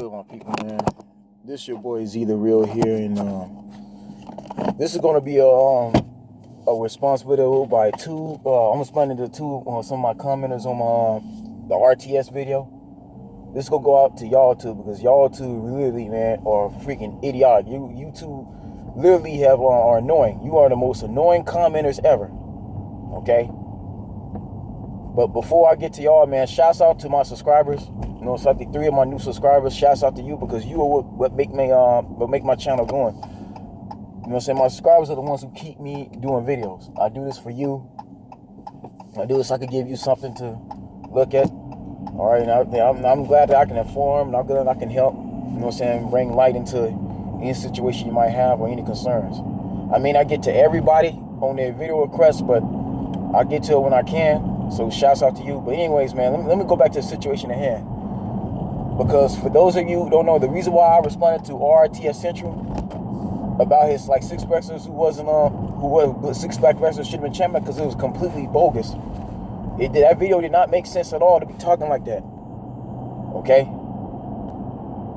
good, my people, man? This your boy is either real here, and this is gonna be a response video by two. I'm responding to some of my commenters on my the RTS video. This is gonna go out to y'all too, because y'all two literally, man, are freaking idiotic. You two literally are annoying. You are the most annoying commenters ever. Okay. But before I get to y'all, man, shouts out to my subscribers. You know, so I think 3 of my new subscribers. Shouts out to you, because you are what make my channel going. You know what I'm saying? My subscribers are the ones who keep me doing videos. I do this for you. I do this so I can give you something to look at. All right, and I'm glad that I can inform, and I'm glad that I can help. You know what I'm saying? Bring light into any situation you might have or any concerns. I may not get to everybody on their video requests, but I'll get to it when I can. So shouts out to you. But anyways, man, let me go back to the situation at hand. Because for those of you who don't know, the reason why I responded to RTS Central about his like six wrestlers six black wrestlers should have been champion, because it was completely bogus. That video did not make sense at all to be talking like that. Okay?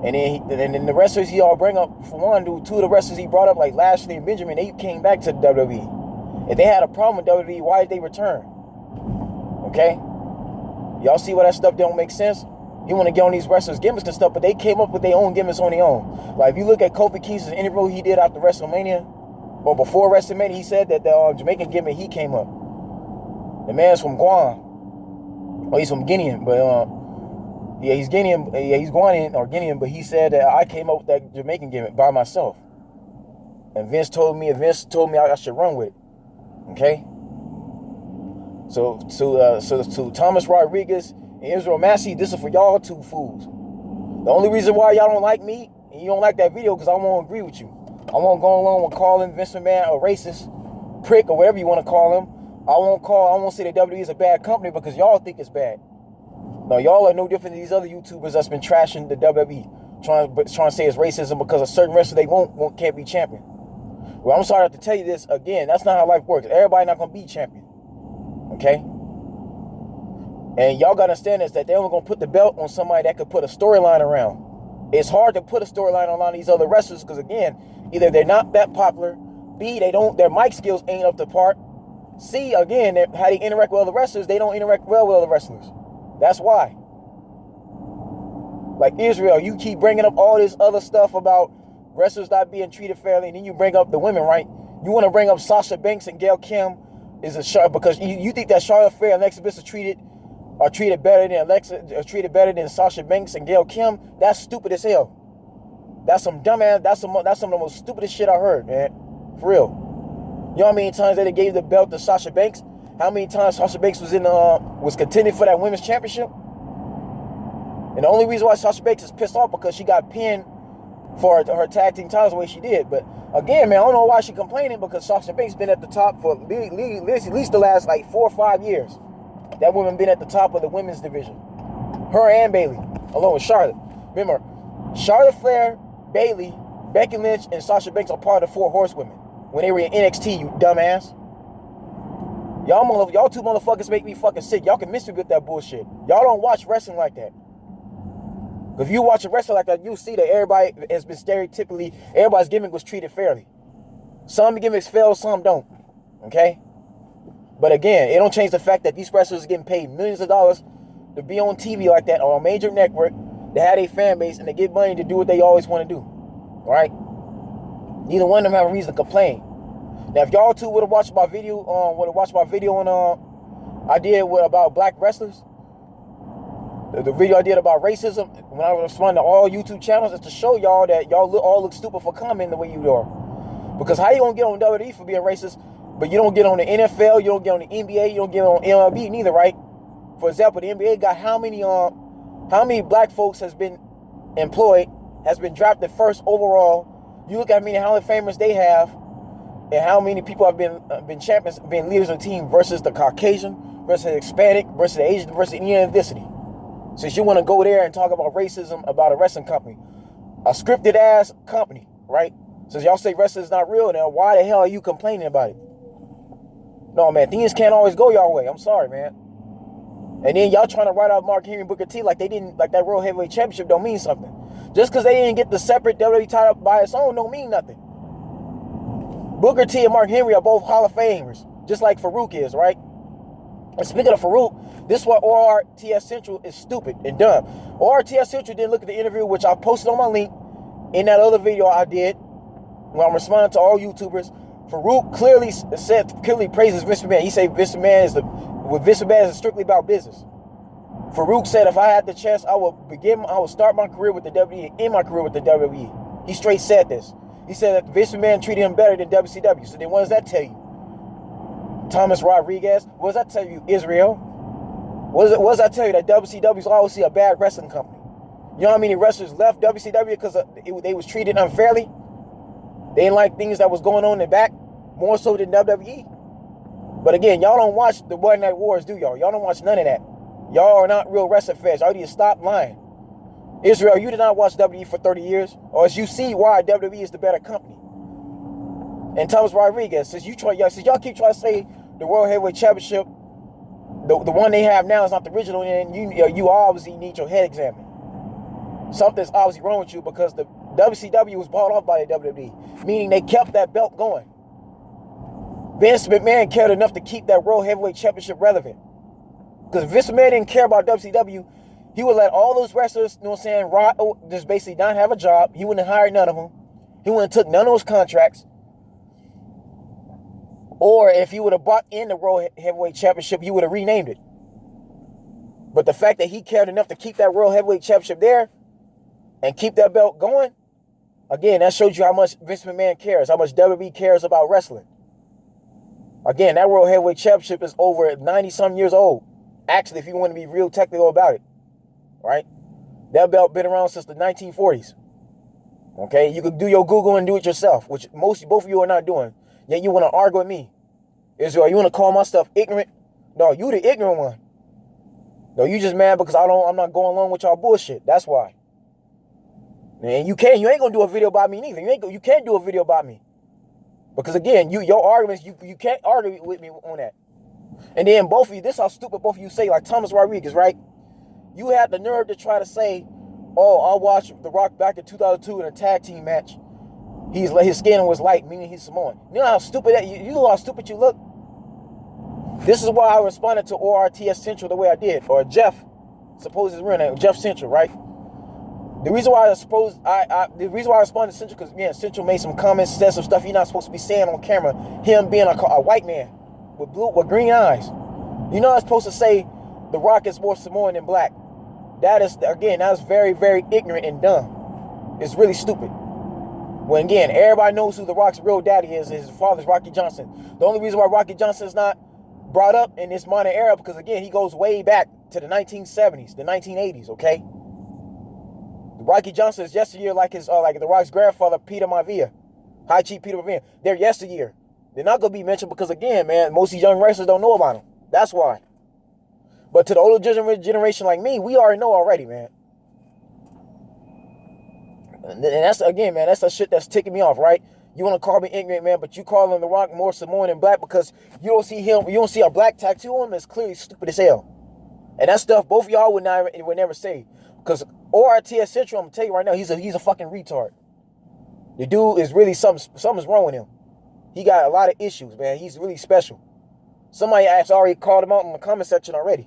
And then the wrestlers he all bring up, for one, 2 of the wrestlers he brought up, like Lashley and Benjamin, they came back to the WWE. If they had a problem with WWE, why did they return? Okay? Y'all see why that stuff don't make sense? You want to get on these wrestlers' gimmicks and stuff, but they came up with their own gimmicks on their own. Like, if you look at Kofi Kingston's interview he did after WrestleMania, or before WrestleMania, he said that the Jamaican gimmick he came up. The man's from Guam. Oh, he's from Guinea, but yeah, he's Guinean. Yeah, he's Guinean or Guinean, but he said that I came up with that Jamaican gimmick by myself. And Vince told me I should run with it. Okay. So to Thomas Rodriguez and Israel Massey, this is for y'all two fools. The only reason why y'all don't like me and you don't like that video, because I won't agree with you. I won't go along with calling Vince McMahon a racist prick or whatever you want to call him. I won't say that WWE is a bad company, because y'all think it's bad. No, y'all are no different than these other YouTubers that's been trashing the WWE, trying to say it's racism because a certain wrestler they can't be champion. Well, I'm sorry to have to tell you this again. That's not how life works. Everybody not gonna be champion. Okay? And y'all gotta understand this, that they're only gonna put the belt on somebody that could put a storyline around. It's hard to put a storyline on a lot of these other wrestlers, because again, either they're not that popular, B, their mic skills ain't up to par. C, again, how they interact with other wrestlers, they don't interact well with other wrestlers. That's why. Like Israel, you keep bringing up all this other stuff about wrestlers not being treated fairly, and then you bring up the women, right? You want to bring up Sasha Banks and Gail Kim because you think that Charlotte Flair and Alexa Bliss are treated better than Sasha Banks and Gail Kim. That's stupid as hell. That's some dumbass. That's some of the most stupidest shit I heard, man. For real. You know how many times that they gave the belt to Sasha Banks? How many times Sasha Banks was contending for that women's championship? And the only reason why Sasha Banks is pissed off because she got pinned for her tag team titles the way she did. But again, man, I don't know why she's complaining, because Sasha Banks been at the top for at least the last like 4 or 5 years. That woman been at the top of the women's division. Her and Bayley, along with Charlotte. Remember, Charlotte Flair, Bayley, Becky Lynch, and Sasha Banks are part of the 4 horsewomen when they were in NXT, you dumbass. Y'all two motherfuckers make me fucking sick. Y'all can miss me with that bullshit. Y'all don't watch wrestling like that. If you watch a wrestling like that, you'll see that everybody has been everybody's gimmick was treated fairly. Some gimmicks fail, some don't. Okay? But again, it don't change the fact that these wrestlers are getting paid millions of dollars to be on TV like that, on a major network, they have a fan base, and they get money to do what they always want to do. All right? Neither one of them have a reason to complain. Now, if y'all two would have watched my video on I did about black wrestlers, the video I did about racism, when I was responding to all YouTube channels, is to show y'all that y'all all look stupid for commenting the way you are. Because how you gonna get on WWE for being racist, but you don't get on the NFL, you don't get on the NBA, you don't get on MLB neither, right? For example, the NBA got how many black folks has been employed, has been drafted first overall. You look at how many famous they have, and how many people have been champions, been leaders of the team, versus the Caucasian, versus the Hispanic, versus the Asian, versus any ethnicity. Since you want to go there and talk about racism about a wrestling company, a scripted ass company, right? Since y'all say wrestling is not real, now why the hell are you complaining about it? No, man, things can't always go your way. I'm sorry, man. And then y'all trying to write out Mark Henry and Booker T like they didn't, like that World Heavyweight Championship don't mean something. Just because they didn't get the separate WWE title by its own don't mean nothing. Booker T and Mark Henry are both Hall of Famers, just like Farouk is, right? And speaking of Farouk, this is why ORTS Central is stupid and dumb. ORTS Central didn't look at the interview, which I posted on my link in that other video I did when I'm responding to all YouTubers. Farouk clearly praises Vince McMahon. He said Vince McMahon is strictly about business. Farouk said if I had the chance, I would start my career with the WWE, end my career with the WWE. He straight said this. He said that Vince McMahon treated him better than WCW. So then what does that tell you? Thomas Rodriguez, what does that tell you, Israel? What does that tell you, that WCW is obviously a bad wrestling company? You know how many wrestlers left WCW because they was treated unfairly? They didn't like things that was going on in the back, more so than WWE. But again, y'all don't watch the Monday Night Wars, do y'all? Y'all don't watch none of that. Y'all are not real wrestling fans. Y'all need to stop lying. Israel, you did not watch WWE for 30 years, or as you see why WWE is the better company. And Thomas Rodriguez, since y'all keep trying to say the World Heavyweight Championship, the one they have now is not the original, and you obviously need your head examined. Something's obviously wrong with you, because the WCW was bought off by the WWE, meaning they kept that belt going. Vince McMahon cared enough to keep that World Heavyweight Championship relevant. Because if Vince McMahon didn't care about WCW, he would let all those wrestlers, you know what I'm saying, just basically not have a job. He wouldn't have hired none of them. He wouldn't have took none of those contracts. Or if he would have bought in the World Heavyweight Championship, he would have renamed it. But the fact that he cared enough to keep that World Heavyweight Championship there and keep that belt going, again, that shows you how much Vince McMahon cares, how much WWE cares about wrestling. Again, that World Heavyweight Championship is over 90-some years old. Actually, if you want to be real technical about it, right? That belt been around since the 1940s. Okay? You could do your Google and do it yourself, which both of you are not doing. Yet you want to argue with me. Israel, you want to call my stuff ignorant? No, you the ignorant one. No, you just mad because I'm not going along with y'all bullshit. That's why. And you ain't gonna do a video about me neither. You can't do a video about me. Because again, your arguments, you can't argue with me on that. And then both of you, this is how stupid both of you say, like Thomas Rodriguez, right? You had the nerve to try to say, oh, I watched The Rock back in 2002 in a tag team match. His skin was light, meaning he's Samoan. You know how stupid you know how stupid you look? This is why I responded to ORTS Central the way I did, or Jeff, suppose his real name, Jeff Central, right? The reason why I responded to Central, because again, Central made some comments, said some stuff you're not supposed to be saying on camera. Him being a white man with green eyes. You know, I'm supposed to say The Rock is more Samoan than black. That is very, very ignorant and dumb. It's really stupid. When again, everybody knows who The Rock's real daddy is. His father's Rocky Johnson. The only reason why Rocky Johnson is not brought up in this modern era, because again, he goes way back to the 1970s, the 1980s, okay? Rocky Johnson is yesteryear like The Rock's grandfather, Peter Maivia. High Chief Peter Maivia. They're yesteryear. They're not going to be mentioned because, again, man, most of these young wrestlers don't know about them. That's why. But to the older generation like me, we already know already, man. And that's, again, man, that's the shit that's ticking me off, right? You want to call me ignorant, man, but you calling The Rock more Samoan than black because you don't see a black tattoo on him. It's clearly stupid as hell. And that stuff both of y'all would never say. Because ORTS Central, I'm going to tell you right now, he's a fucking retard. The dude is really, something's wrong with him. He got a lot of issues, man. He's really special. Somebody already called him out in the comment section already.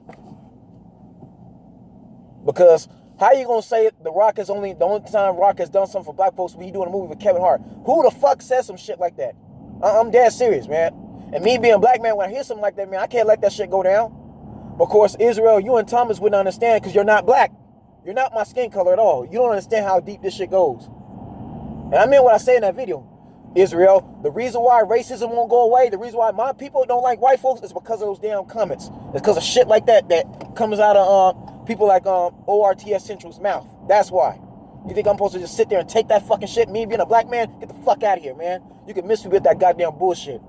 Because how you going to say the only time Rock has done something for black folks when he doing a movie with Kevin Hart? Who the fuck says some shit like that? I'm dead serious, man. And me being a black man, when I hear something like that, man, I can't let that shit go down. Of course, Israel, you and Thomas wouldn't understand because you're not black. You're not my skin color at all. You don't understand how deep this shit goes. And I mean what I say in that video. Israel, the reason why racism won't go away, the reason why my people don't like white folks is because of those damn comments. It's because of shit like that comes out of people like ORTS Central's mouth. That's why. You think I'm supposed to just sit there and take that fucking shit? Me being a black man? Get the fuck out of here, man. You can miss me with that goddamn bullshit.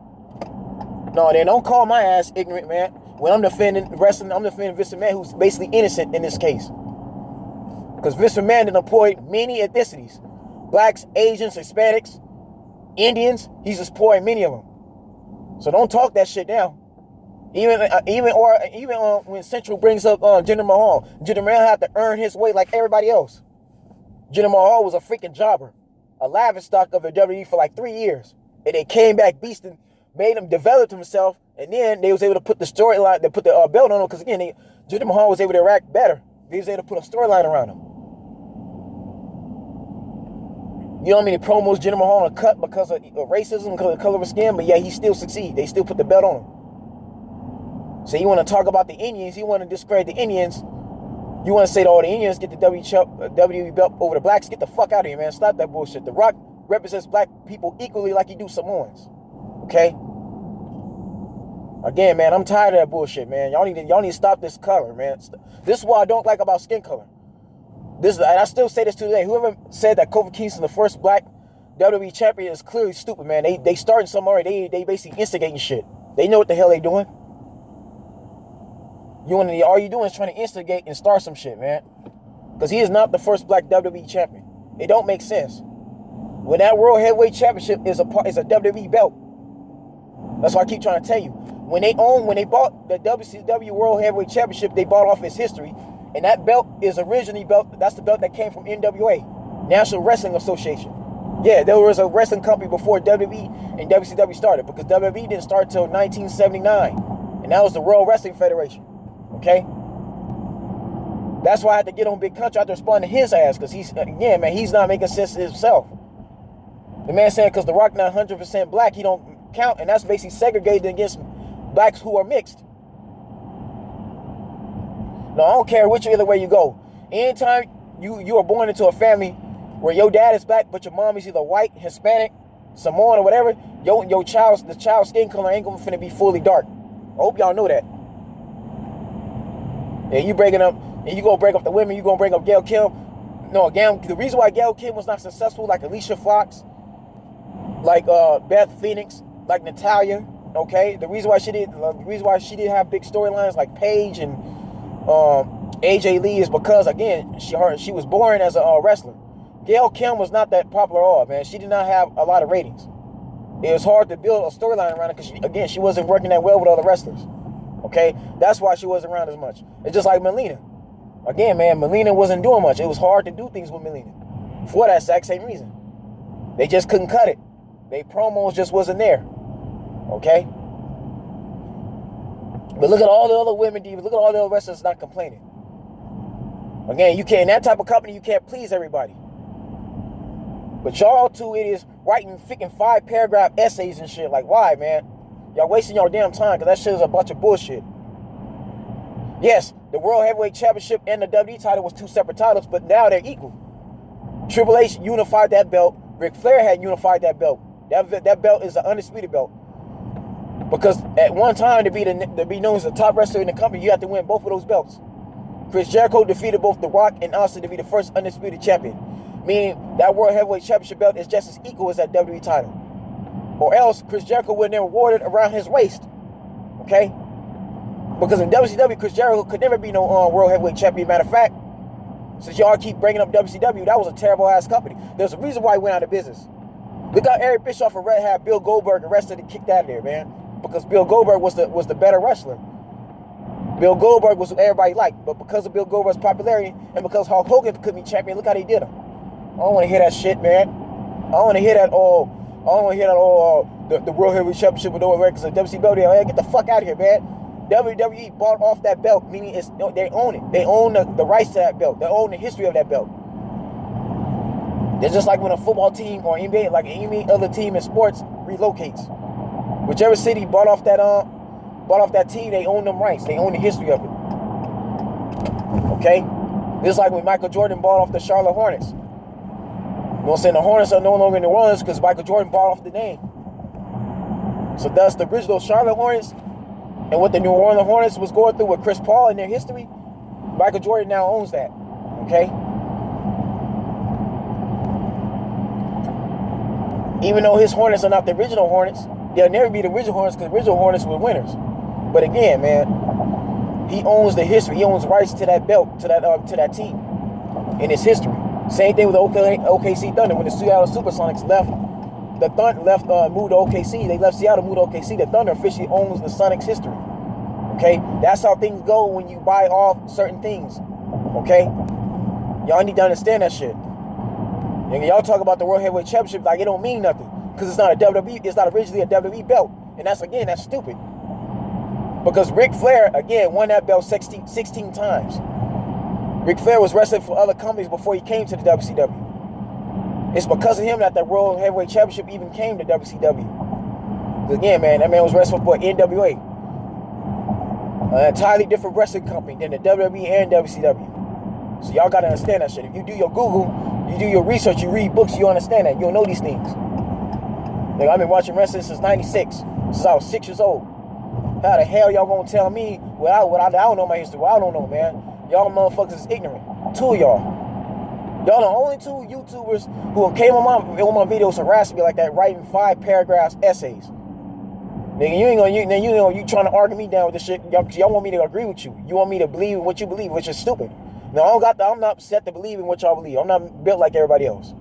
No, then don't call my ass ignorant, man. When I'm defending wrestling, I'm defending Vince McMahon, who's basically innocent in this case. Because Vince McMahon employed many ethnicities. Blacks, Asians, Hispanics, Indians. He's employed many of them. So don't talk that shit down. Even when Central brings up Jinder Mahal had to earn his way like everybody else. Jinder Mahal was a freaking jobber, a laughing stock of the WWE for like 3 years, and they came back beasting, made him develop himself, and then they was able to put the storyline, they put the belt on him because again, Jinder Mahal was able to rack better. They was able to put a storyline around him. You know how many promos Jinder Mahal cut because of racism, because of the color of his skin, but yeah, he still succeed. They still put the belt on him. So you want to talk about the Indians, you want to discredit the Indians, you want to say that all the Indians get the WWE belt over the blacks, get the fuck out of here, man. Stop that bullshit. The Rock represents black people equally like he do Samoans. Okay? Again, man, I'm tired of that bullshit, man. Y'all need to stop this color, man. This is what I don't like about skin color. And I still say this today. Whoever said that Kofi Kingston, the first black WWE champion, is clearly stupid, man. They starting something already. They basically instigating shit. They know what the hell they doing. All you doing is trying to instigate and start some shit, man. Because he is not the first black WWE champion. It don't make sense. When that World Heavyweight Championship is a WWE belt. That's why I keep trying to tell you. When they bought the WCW World Heavyweight Championship, they bought off its history. And that belt is originally that's the belt that came from NWA, National Wrestling Association. Yeah, there was a wrestling company before WWE and WCW started, because WWE didn't start until 1979. And that was the World Wrestling Federation. Okay? That's why I had to get on Big Country out there responding to his ass, because he's not making sense to himself. The man saying because The Rock not 100% black, he don't count, and that's basically segregated against blacks who are mixed. No, I don't care which other way you go. Anytime you are born into a family where your dad is black, but your mom is either white, Hispanic, Samoan, or whatever, the child's skin color ain't gonna finna be fully dark. I hope y'all know that. And you breaking up, and you gonna break up the women, you gonna break up Gail Kim. No, again, the reason why Gail Kim was not successful, like Alicia Fox, like Beth Phoenix, like Natalia, okay? The reason why she didn't have big storylines like Paige and AJ Lee is because, again, she was born as a wrestler. Gail Kim was not that popular at all, man. She did not have a lot of ratings. It was hard to build a storyline around it because, she wasn't working that well with other wrestlers. Okay? That's why she wasn't around as much. It's just like Melina. Again, man, Melina wasn't doing much. It was hard to do things with Melina for that exact same reason. They just couldn't cut it. Their promos just wasn't there. Okay? But look at all the other women divas. Look at all the other wrestlers not complaining. Again, in that type of company, you can't please everybody. But y'all two idiots writing freaking 5-paragraph essays and shit. Like, why, man? Y'all wasting your damn time, because that shit is a bunch of bullshit. Yes, the World Heavyweight Championship and the WWE title was 2 separate titles, but now they're equal. Triple H unified that belt. Ric Flair had unified that belt. That belt is an undisputed belt. Because at one time, to be known as the top wrestler in the company, you have to win both of those belts. Chris Jericho defeated both The Rock and Austin to be the first undisputed champion. Meaning that World Heavyweight Championship belt is just as equal as that WWE title. Or else, Chris Jericho would never wore it around his waist. Okay? Because in WCW, Chris Jericho could never be no World Heavyweight Champion. Matter of fact, since y'all keep bringing up WCW, that was a terrible ass company. There's a reason why he went out of business. Look how Eric Bischoff and Red had Bill Goldberg arrested and kicked out of there, man. Because Bill Goldberg was the better wrestler. Bill Goldberg was what everybody liked, but because of Bill Goldberg's popularity and because Hulk Hogan couldn't be champion, look how they did him. I don't want to hear that shit, man. I don't want to hear that the World Heavyweight Championship with no records of WCW. Hey, get the fuck out of here, man. WWE bought off that belt, meaning they own it. They own the rights to that belt. They own the history of that belt. It's just like when a football team or NBA, like any other team in sports, relocates. Whichever city bought off that team, they own them rights. They own the history of it. Okay? Just like when Michael Jordan bought off the Charlotte Hornets. You know what I'm saying? The Hornets are no longer in New Orleans because Michael Jordan bought off the name. So thus the original Charlotte Hornets and what the New Orleans Hornets was going through with Chris Paul in their history, Michael Jordan now owns that. Okay? Even though his Hornets are not the original Hornets, they'll never be the original Hornets because the original Hornets were winners. But again, man, he owns the history. He owns rights to that belt, to that team in its history. Same thing with OKC Thunder. When the Seattle Supersonics moved to OKC. They left Seattle, moved to OKC. The Thunder officially owns the Sonics history. Okay? That's how things go when you buy off certain things. Okay? Y'all need to understand that shit. And y'all talk about the World Heavyweight Championship like it don't mean nothing. Because it's not a WWE, it's not originally a WWE belt. And that's stupid. Because Ric Flair, again, won that belt 16 times. Ric Flair was wrestling for other companies before he came to the WCW. It's because of him that the World Heavyweight Championship even came to WCW. Again, man, that man was wrestling for NWA. An entirely different wrestling company than the WWE and WCW. So y'all gotta understand that shit. If you do your Google, you do your research, you read books, you understand that. You don't know these things. Like, I've been watching wrestling since '96, since I was 6 years old. How the hell y'all gonna tell me I don't know my history? Well, I don't know, man. Y'all motherfuckers is ignorant. Two of y'all. Y'all the only two YouTubers who came on my videos harassing me like that, writing 5-paragraph essays. Nigga, you trying to argue me down with this shit. Y'all want me to agree with you. You want me to believe in what you believe, which is stupid. No, I'm not set to believe in what y'all believe. I'm not built like everybody else.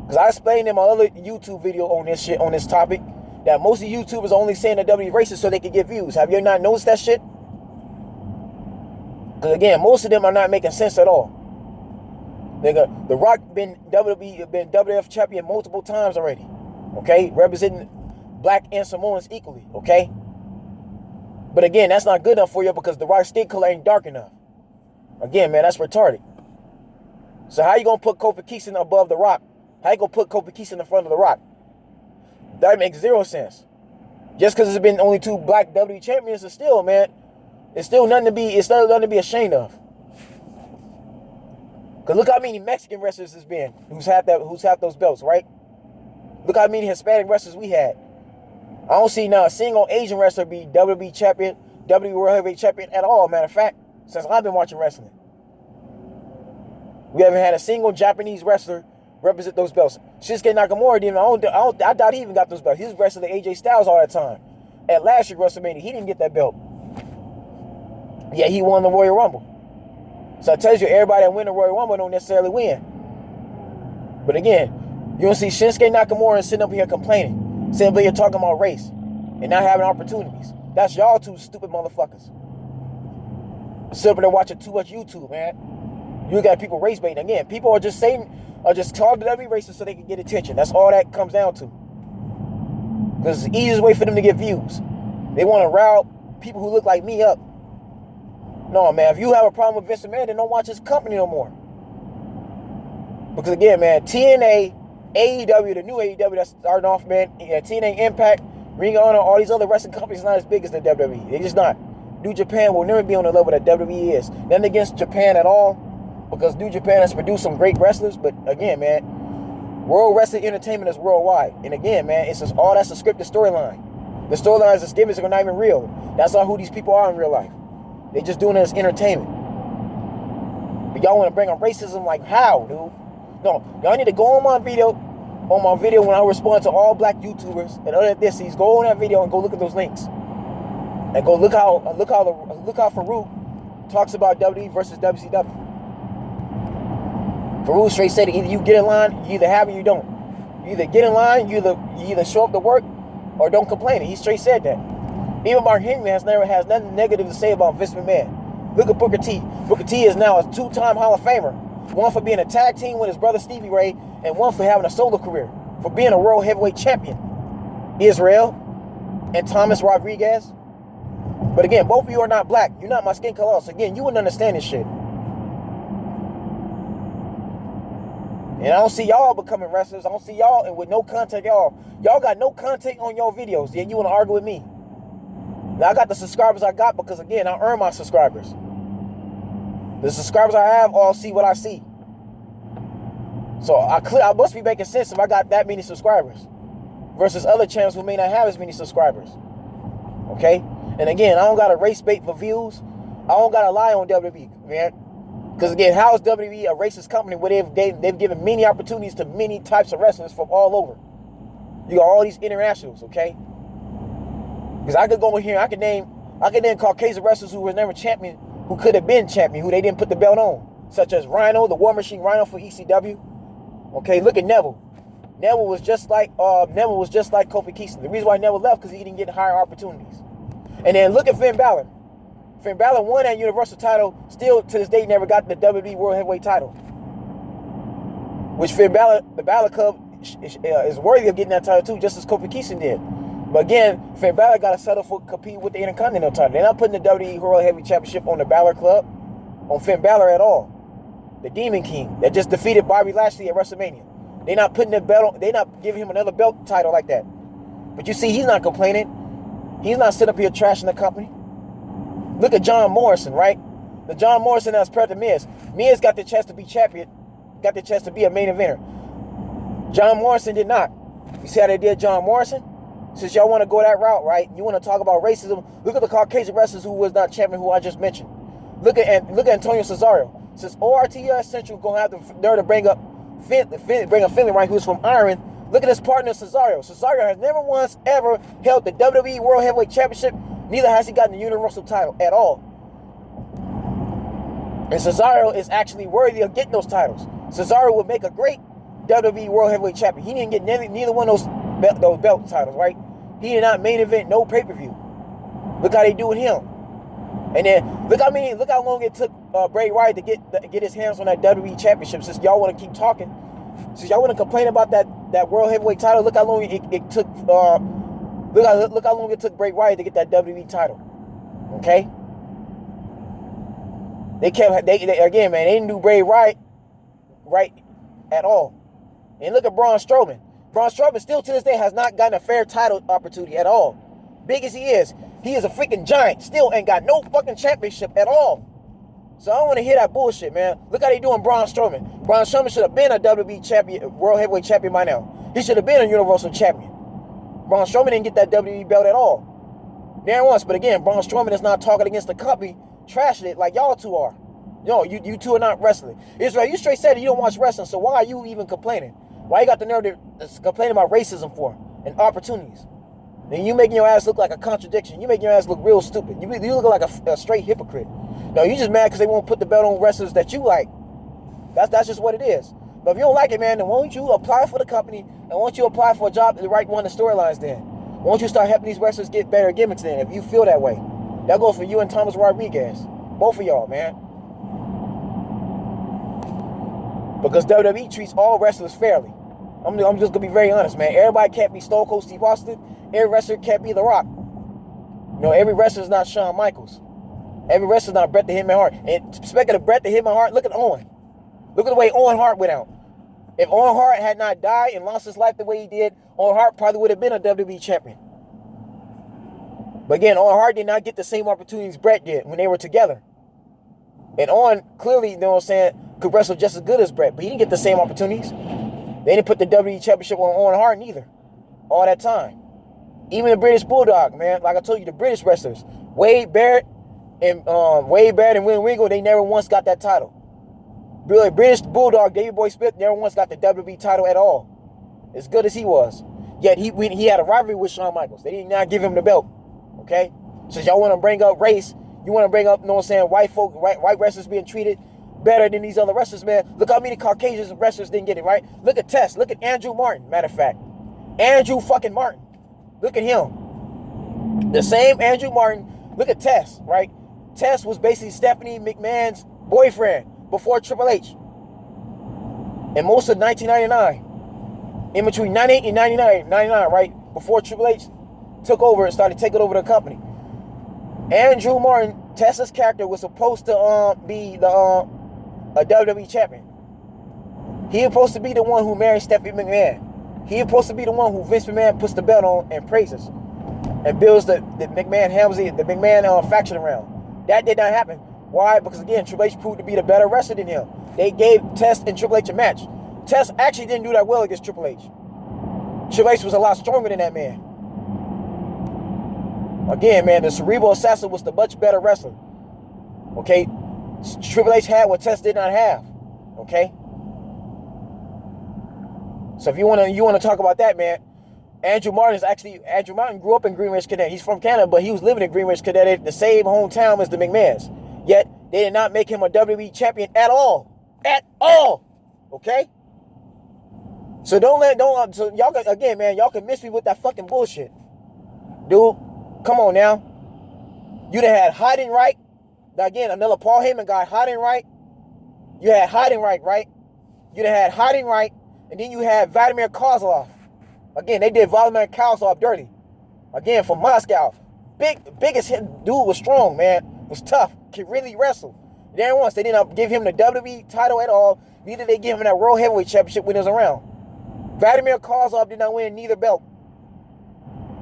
Because I explained in my other YouTube video on this shit, on this topic, that most of YouTubers are only saying the WWE racist so they can get views. Have you not noticed that shit? Because again, most of them are not making sense at all. Nigga, The Rock been WWF champion multiple times already. Okay? Representing black and Samoans equally. Okay? But again, that's not good enough for you because The Rock's skin color ain't dark enough. Again, man, that's retarded. So how you gonna put Kofi Kingston above The Rock? How you gonna put Kofi Kingston in front of The Rock? That makes zero sense. Just because there's been only 2 black WWE champions, it's still, man, it's still nothing to be ashamed of. Cause look how many Mexican wrestlers there's been who's had those belts, right? Look how many Hispanic wrestlers we had. I don't see now a single Asian wrestler be WWE champion, WWE World Heavyweight champion at all. Matter of fact, since I've been watching wrestling, we haven't had a single Japanese wrestler represent those belts. Shinsuke Nakamura didn't. I doubt he even got those belts. He was wrestling AJ Styles all that time. At last year's WrestleMania, he didn't get that belt. Yeah, he won the Royal Rumble. So I tell you, everybody that win the Royal Rumble don't necessarily win. But again, you don't see Shinsuke Nakamura sitting up here complaining, sitting up here talking about race, and not having opportunities. That's y'all two stupid motherfuckers. Sit up there watching too much YouTube, man. You got people race baiting. Again, people are just talking to WWE racist so they can get attention. That's all that comes down to. Because it's the easiest way for them to get views. They want to rile people who look like me up. No, man, if you have a problem with Vince McMahon, then don't watch his company no more. Because again, man, TNA, AEW, the new AEW that's starting off, man, TNA Impact, Ring of Honor, all these other wrestling companies are not as big as the WWE. They're just not. New Japan will never be on the level that WWE is. Nothing against Japan at all, because New Japan has produced some great wrestlers, but again, man, World Wrestling Entertainment is worldwide. And again, man, it's just all that's a scripted storyline. The storylines that's given are not even real. That's not who these people are in real life. They just doing it as entertainment. But y'all want to bring up racism like how, dude? No, y'all need to go on my video when I respond to all black YouTubers and other ethnicities. Go on that video and go look at those links. And go look how Farouk talks about WWE versus WCW. Farouk straight said either you get in line, you either have it or you don't. You either get in line, you either show up to work or don't complain. He straight said that. Even Mark Henry has nothing negative to say about Vince McMahon. Look at Booker T. Booker T is now a 2-time Hall of Famer. One for being a tag team with his brother Stevie Ray, and one for having a solo career, for being a World Heavyweight Champion. Israel and Thomas Rodriguez. But again, both of you are not black. You're not my skin color. So again, you wouldn't understand this shit. And I don't see y'all becoming wrestlers. I don't see y'all, and with no content, y'all got no content on your videos. Yet you want to argue with me. Now, I got the subscribers I got because, again, I earn my subscribers. The subscribers I have all see what I see. So I must be making sense if I got that many subscribers versus other channels who may not have as many subscribers. Okay? And again, I don't got to race bait for views. I don't got to lie on WWE, man. Because, again, how is WWE a racist company where they've given many opportunities to many types of wrestlers from all over? You got all these internationals, okay? Because I could go in here, I could name Caucasian wrestlers who were never champion, who could have been champion, who they didn't put the belt on. Such as Rhino, the War Machine Rhino for ECW. Okay, look at Neville. Neville was just like Kofi Kingston. The reason why Neville left because he didn't get higher opportunities. And then look at Finn Balor. Finn Balor won that Universal title, still to this day never got the WWE World Heavyweight title. Which Finn Balor, the Balor Club, is worthy of getting that title too, just as Kofi Kingston did. But again, Finn Balor got to settle for compete with the Intercontinental title. They're not putting the WWE World Heavyweight Championship on the Balor Club, on Finn Balor at all. The Demon King that just defeated Bobby Lashley at WrestleMania. They're not putting the belt on, they're not giving him another belt title like that. But you see, he's not complaining. He's not sitting up here trashing the company. Look at John Morrison, right? The John Morrison that's part of Miz. Miz got the chance to be champion, got the chance to be a main eventer. John Morrison did not. You see how they did John Morrison? Since y'all want to go that route, right? You want to talk about racism. Look at the Caucasian wrestlers who was not champion, who I just mentioned. Look at Antonio Cesaro. Since ORTS Central gonna have the nerve to bring up Finley, right? Who's from Ireland. Look at his partner Cesaro. Cesaro has never once ever held the WWE World Heavyweight Championship. Neither has he gotten the Universal title at all. And Cesaro is actually worthy of getting those titles. Cesaro would make a great WWE World Heavyweight Champion. He didn't get neither one of those belt titles, right? He did not main event no pay-per-view. Look how they do with him. And then look how long it took Bray Wyatt to get his hands on that WWE Championship. Since y'all want to keep talking, since y'all want to complain about that World Heavyweight title, look how long it took. Look how long it took Bray Wyatt to get that WWE title. Okay. They again, man. They didn't do Bray Wyatt right at all. And look at Braun Strowman. Braun Strowman still to this day has not gotten a fair title opportunity at all. Big as he is a freaking giant. Still ain't got no fucking championship at all. So I don't want to hear that bullshit, man. Look how they doing Braun Strowman. Braun Strowman should have been a WWE champion, World Heavyweight champion by now. He should have been a Universal champion. Braun Strowman didn't get that WWE belt at all. There once, but again, Braun Strowman is not talking against the company, trashing it like y'all two are. Yo, you two are not wrestling. Israel, you straight said you don't watch wrestling, so why are you even complaining? Why you got the nerve to complain about racism for and opportunities? Then you making your ass look like a contradiction. You making your ass look real stupid. You look like a straight hypocrite. No, you just mad because they won't put the belt on wrestlers that you like. That's just what it is. But if you don't like it, man, then won't you apply for the company and won't you apply for a job to write one of the storylines then? Won't you start helping these wrestlers get better gimmicks then if you feel that way? That goes for you and Thomas Rodriguez. Both of y'all, man. Because WWE treats all wrestlers fairly. I'm just going to be very honest, man. Everybody can't be Stone Cold Steve Austin. Every wrestler can't be The Rock. You know, every wrestler is not Shawn Michaels. Every wrestler is not Bret the Hitman Hart. And speaking of Bret the Hitman Hart, look at Owen. Look at the way Owen Hart went out. If Owen Hart had not died and lost his life the way he did, Owen Hart probably would have been a WWE champion. But again, Owen Hart did not get the same opportunities Bret did when they were together. And Owen clearly, you know what I'm saying, could wrestle just as good as Bret, but he didn't get the same opportunities. They didn't put the WWE Championship on Owen Hart neither. All that time. Even the British Bulldog, man, like I told you, the British wrestlers, Wade Barrett and William Regal, they never once got that title. Really, British Bulldog, Davey Boy Smith, never once got the WWE title at all. As good as he was. Yet he had a rivalry with Shawn Michaels. They did not give him the belt. Okay? So y'all want to bring up race, you want to bring up, you know what I'm saying, white wrestlers being treated better than these other wrestlers, man. Look how many Caucasian wrestlers didn't get it, right? Look at Tess. Look at Andrew Martin, matter of fact. Andrew fucking Martin. Look at him. The same Andrew Martin. Look at Tess, right? Tess was basically Stephanie McMahon's boyfriend before Triple H. And most of 1999. In between 98 and 99, right? Before Triple H took over and started taking over the company. Andrew Martin, Tessa's character, was supposed to be a WWE champion. He was supposed to be the one who married Stephanie McMahon. He was supposed to be the one who Vince McMahon puts the belt on and praises and builds the McMahon faction around. That did not happen. Why? Because again, Triple H proved to be the better wrestler than him. They gave Tess and Triple H a match. Tess actually didn't do that well against Triple H. Triple H was a lot stronger than that man. Again, man, the Cerebral Assassin was the much better wrestler. Okay? Triple H had what Tess did not have. Okay? So if you want to talk about that, man, Andrew Martin grew up in Greenwich, Connecticut. He's from Canada, but he was living in Greenwich, Connecticut, the same hometown as the McMahons. Yet they did not make him a WWE champion at all. At all. Okay? So so y'all, again, man, y'all can miss me with that fucking bullshit. Dude, come on now. You done had hiding right. Now again, another Paul Heyman guy, hiding right. You had hiding right? You done had hiding right. And then you had Vladimir Kozlov. Again, they did Vladimir Kozlov dirty. Again, from Moscow. Biggest hit. Dude was strong, man. Was tough. Could really wrestle. Then once they didn't give him the WWE title at all. Neither they give him that World Heavyweight Championship when it was around. Vladimir Kozlov did not win neither belt.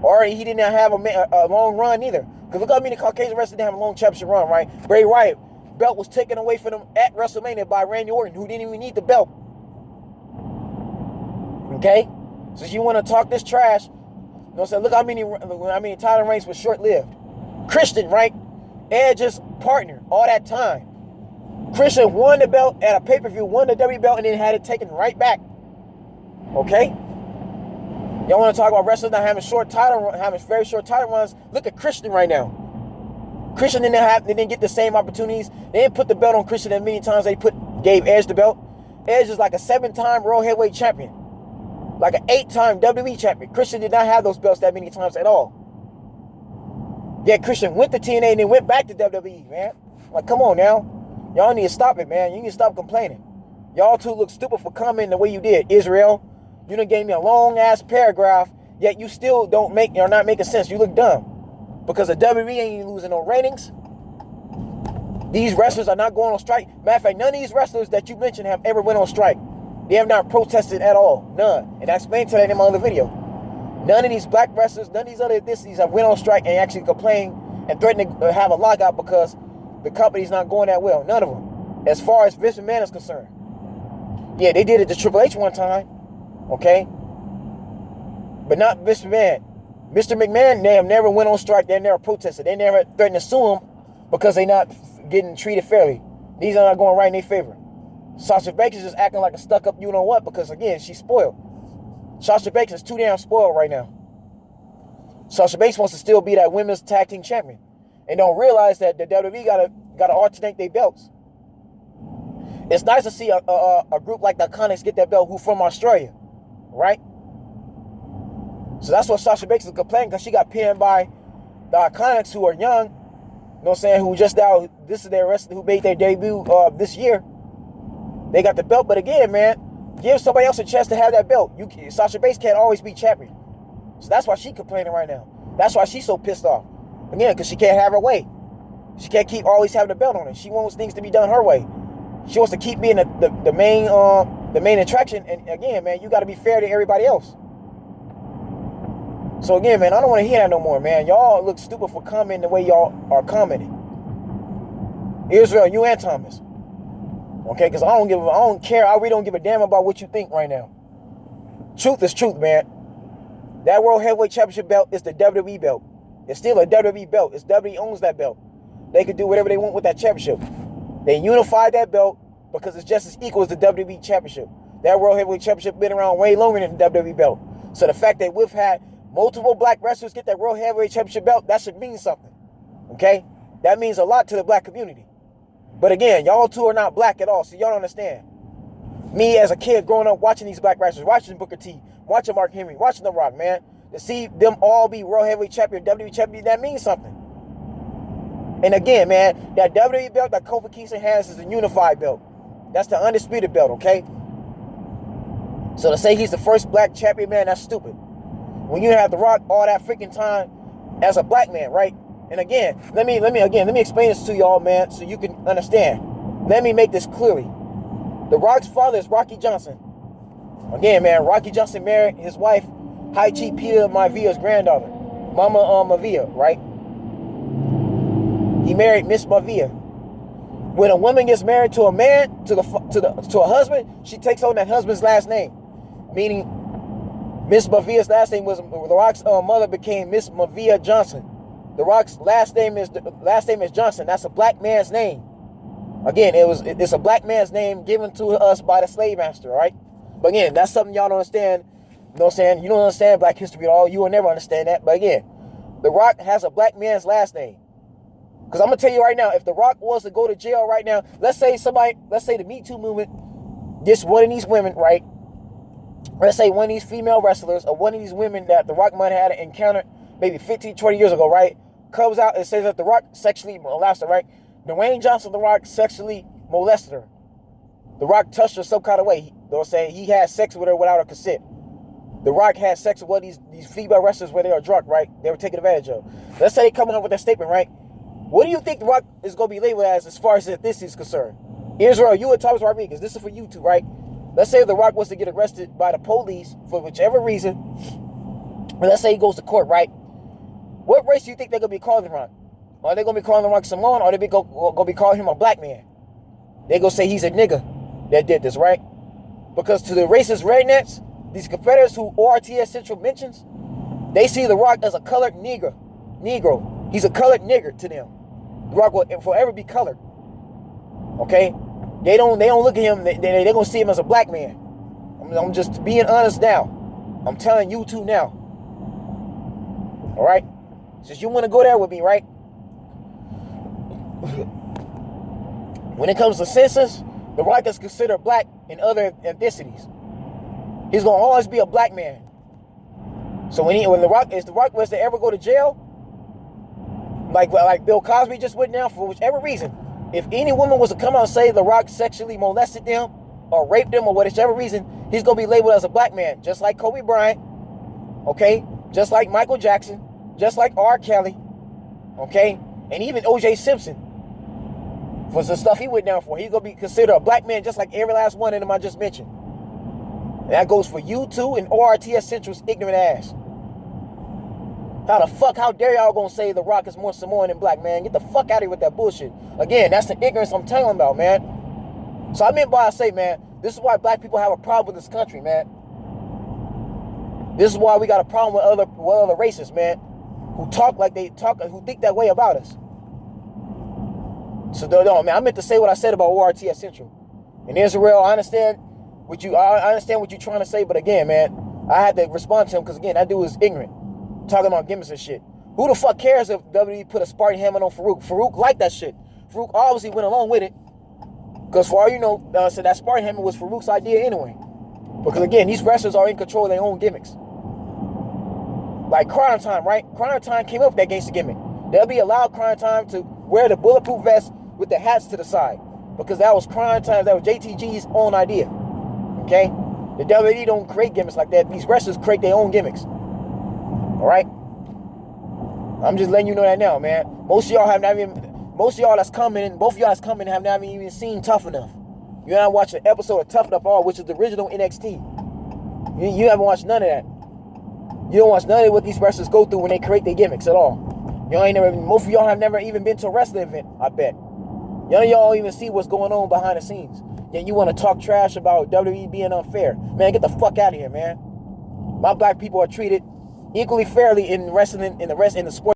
Or he did not have a long run either. Because look how many Caucasian wrestlers didn't have a long championship run, right? Bray Wyatt, belt was taken away from him at WrestleMania by Randy Orton, who didn't even need the belt. Okay? So you want to talk this trash, you know what I'm saying? Look how many title reigns was short-lived. Christian, right? Edge's partner all that time. Christian won the belt at a pay-per-view, won the WWE belt, and then had it taken right back. Okay? Y'all want to talk about wrestlers not having very short title runs? Look at Christian right now. Christian they didn't get the same opportunities. They didn't put the belt on Christian as many times they gave Edge the belt. Edge is like a 7-time World Heavyweight Champion. Like an 8-time WWE Champion. Christian did not have those belts that many times at all. Yet Christian went to TNA and then went back to WWE, man. Like, come on now. Y'all need to stop it, man. You need to stop complaining. Y'all two look stupid for commenting the way you did. Israel, you done gave me a long-ass paragraph, yet you still you're not making sense. You look dumb. Because the WWE ain't losing no ratings. These wrestlers are not going on strike. Matter of fact, none of these wrestlers that you mentioned have ever went on strike. They have not protested at all. None. And I explained to that in my other video. None of these black wrestlers, none of these other ethnicities have went on strike and actually complained and threatened to have a lockout because the company's not going that well. None of them. As far as Vince McMahon is concerned. Yeah, they did it to Triple H one time. Okay? But not Vince McMahon. Mr. McMahon, they have never went on strike. They never protested. They never threatened to sue him because they're not getting treated fairly. These are not going right in their favor. Sasha Banks is just acting like a stuck-up you-know-what because, again, she's spoiled. Sasha Banks is too damn spoiled right now. Sasha Banks wants to still be that women's tag team champion and don't realize that the WWE gotta alternate their belts. It's nice to see a group like the Iconics get that belt who from Australia, right? So that's what Sasha Banks is complaining because she got pinned by the Iconics who are young, you know what I'm saying, who just now, this is their wrestler who made their debut this year. They got the belt, but again, man, give somebody else a chance to have that belt. Sasha Banks can't always be champion. So that's why she's complaining right now. That's why she's so pissed off. Again, because she can't have her way. She can't keep always having the belt on her. She wants things to be done her way. She wants to keep being the main attraction. And again, man, you got to be fair to everybody else. So again, man, I don't want to hear that no more, man. Y'all look stupid for commenting the way y'all are commenting. Israel, you and Thomas. Okay, because I don't care. I really don't give a damn about what you think right now. Truth is truth, man. That World Heavyweight Championship belt is the WWE belt. It's still a WWE belt. It's WWE owns that belt. They can do whatever they want with that championship. They unified that belt because it's just as equal as the WWE Championship. That World Heavyweight Championship been around way longer than the WWE belt. So the fact that we've had multiple black wrestlers get that World Heavyweight Championship belt, that should mean something. Okay? That means a lot to the black community. But again, y'all two are not black at all, so y'all don't understand. Me as a kid growing up watching these black wrestlers, watching Booker T, watching Mark Henry, watching The Rock, man, to see them all be World Heavyweight Champion, WWE Champion, that means something. And again, man, that WWE belt that Kofi Kingston has is a unified belt. That's the undisputed belt, okay? So to say he's the first black champion, man, that's stupid. When you have The Rock all that freaking time as a black man, right? And again, let me explain this to y'all, man, so you can understand. Let me make this clearly. The Rock's father is Rocky Johnson. Again, man, Rocky Johnson married his wife, Haichi Pia Maivia's granddaughter, Mama Maivia, right? He married Miss Maivia. When a woman gets married to a man, to a husband, she takes on that husband's last name, meaning Miss Maivia's last name was The Rock's mother became Miss Maivia Johnson. The Rock's last name is Johnson. That's a black man's name. Again, it's a black man's name given to us by the slave master, right? But again, that's something y'all don't understand. You know what I'm saying? You don't understand black history at all. You will never understand that. But again, The Rock has a black man's last name. Because I'm going to tell you right now, if The Rock was to go to jail right now, let's say the Me Too movement, just one of these women, right? Let's say one of these female wrestlers or one of these women that The Rock might have had encountered maybe 15, 20 years ago, right? comes out and says that The Rock sexually molested her, right? Dwayne Johnson, The Rock, sexually molested her. The Rock touched her some kind of way. They'll say he had sex with her without her consent. The Rock had sex with these female wrestlers where they are drunk, right? They were taken advantage of. Let's say they come up with that statement, right? What do you think The Rock is going to be labeled as far as this is concerned? Israel, you and Thomas Rodriguez, this is for you two, right? Let's say if The Rock was to get arrested by the police for whichever reason, and let's say he goes to court, right? What race do you think they're going to be calling The Rock? Are they going to be calling The Rock Samoan, or are they going to be calling him a black man? They're going to say he's a nigga that did this, right? Because to the racist rednecks, these Confederates who ORTS Central mentions, they see The Rock as a colored Negro. He's a colored nigger to them. The Rock will forever be colored. Okay? They don't look at him, they're going to see him as a black man. I'm just being honest now. I'm telling you two now. Alright? Since you want to go there with me, right? When it comes to census, The Rock is considered black in other ethnicities. He's going to always be a black man. So when The Rock was to ever go to jail, like Bill Cosby just went down for whichever reason, if any woman was to come out and say The Rock sexually molested them or raped them or whichever reason, he's going to be labeled as a black man, just like Kobe Bryant, okay? Just like Michael Jackson, just like R. Kelly, okay? And even O.J. Simpson, for the stuff he went down for. He's going to be considered a black man just like every last one of them I just mentioned. And that goes for you two and ORTS Central's ignorant ass. How dare y'all gonna say The Rock is more Samoan than black, man? Get the fuck out of here with that bullshit. Again, that's the ignorance I'm telling about, man. So I meant by I say, man, this is why black people have a problem with this country, man. This is why we got a problem with other races, man, who talk like they talk, who think that way about us. So no, man, I meant to say what I said about ORTS Central. In Israel, I understand what you're trying to say, but again, man, I had to respond to him because again, that dude is ignorant. Talking about gimmicks and shit. Who the fuck cares if WWE put a Spartan helmet on Farouk? Farouk liked that shit. Farouk obviously went along with it. Because for all you know, so that Spartan helmet was Farouk's idea anyway. Because again, these wrestlers are in control of their own gimmicks. Like Crime Time, right? Crime Time came up with that gangster gimmick. They'll be allowed Crime Time to wear the bulletproof vest with the hats to the side. Because that was Crime Time, that was JTG's own idea. Okay? The WWE don't create gimmicks like that. These wrestlers create their own gimmicks. Alright? I'm just letting you know that now, man. Both of y'all that's coming have not even seen Tough Enough. You haven't watched an episode of Tough Enough All, which is the original NXT. You haven't watched none of that. You don't watch none of what these wrestlers go through when they create their gimmicks at all. Most of y'all have never even been to a wrestling event, I bet. None of y'all even see what's going on behind the scenes. Then you want to talk trash about WWE being unfair. Man, get the fuck out of here, man. My black people are treated equally fairly in wrestling, in the sport.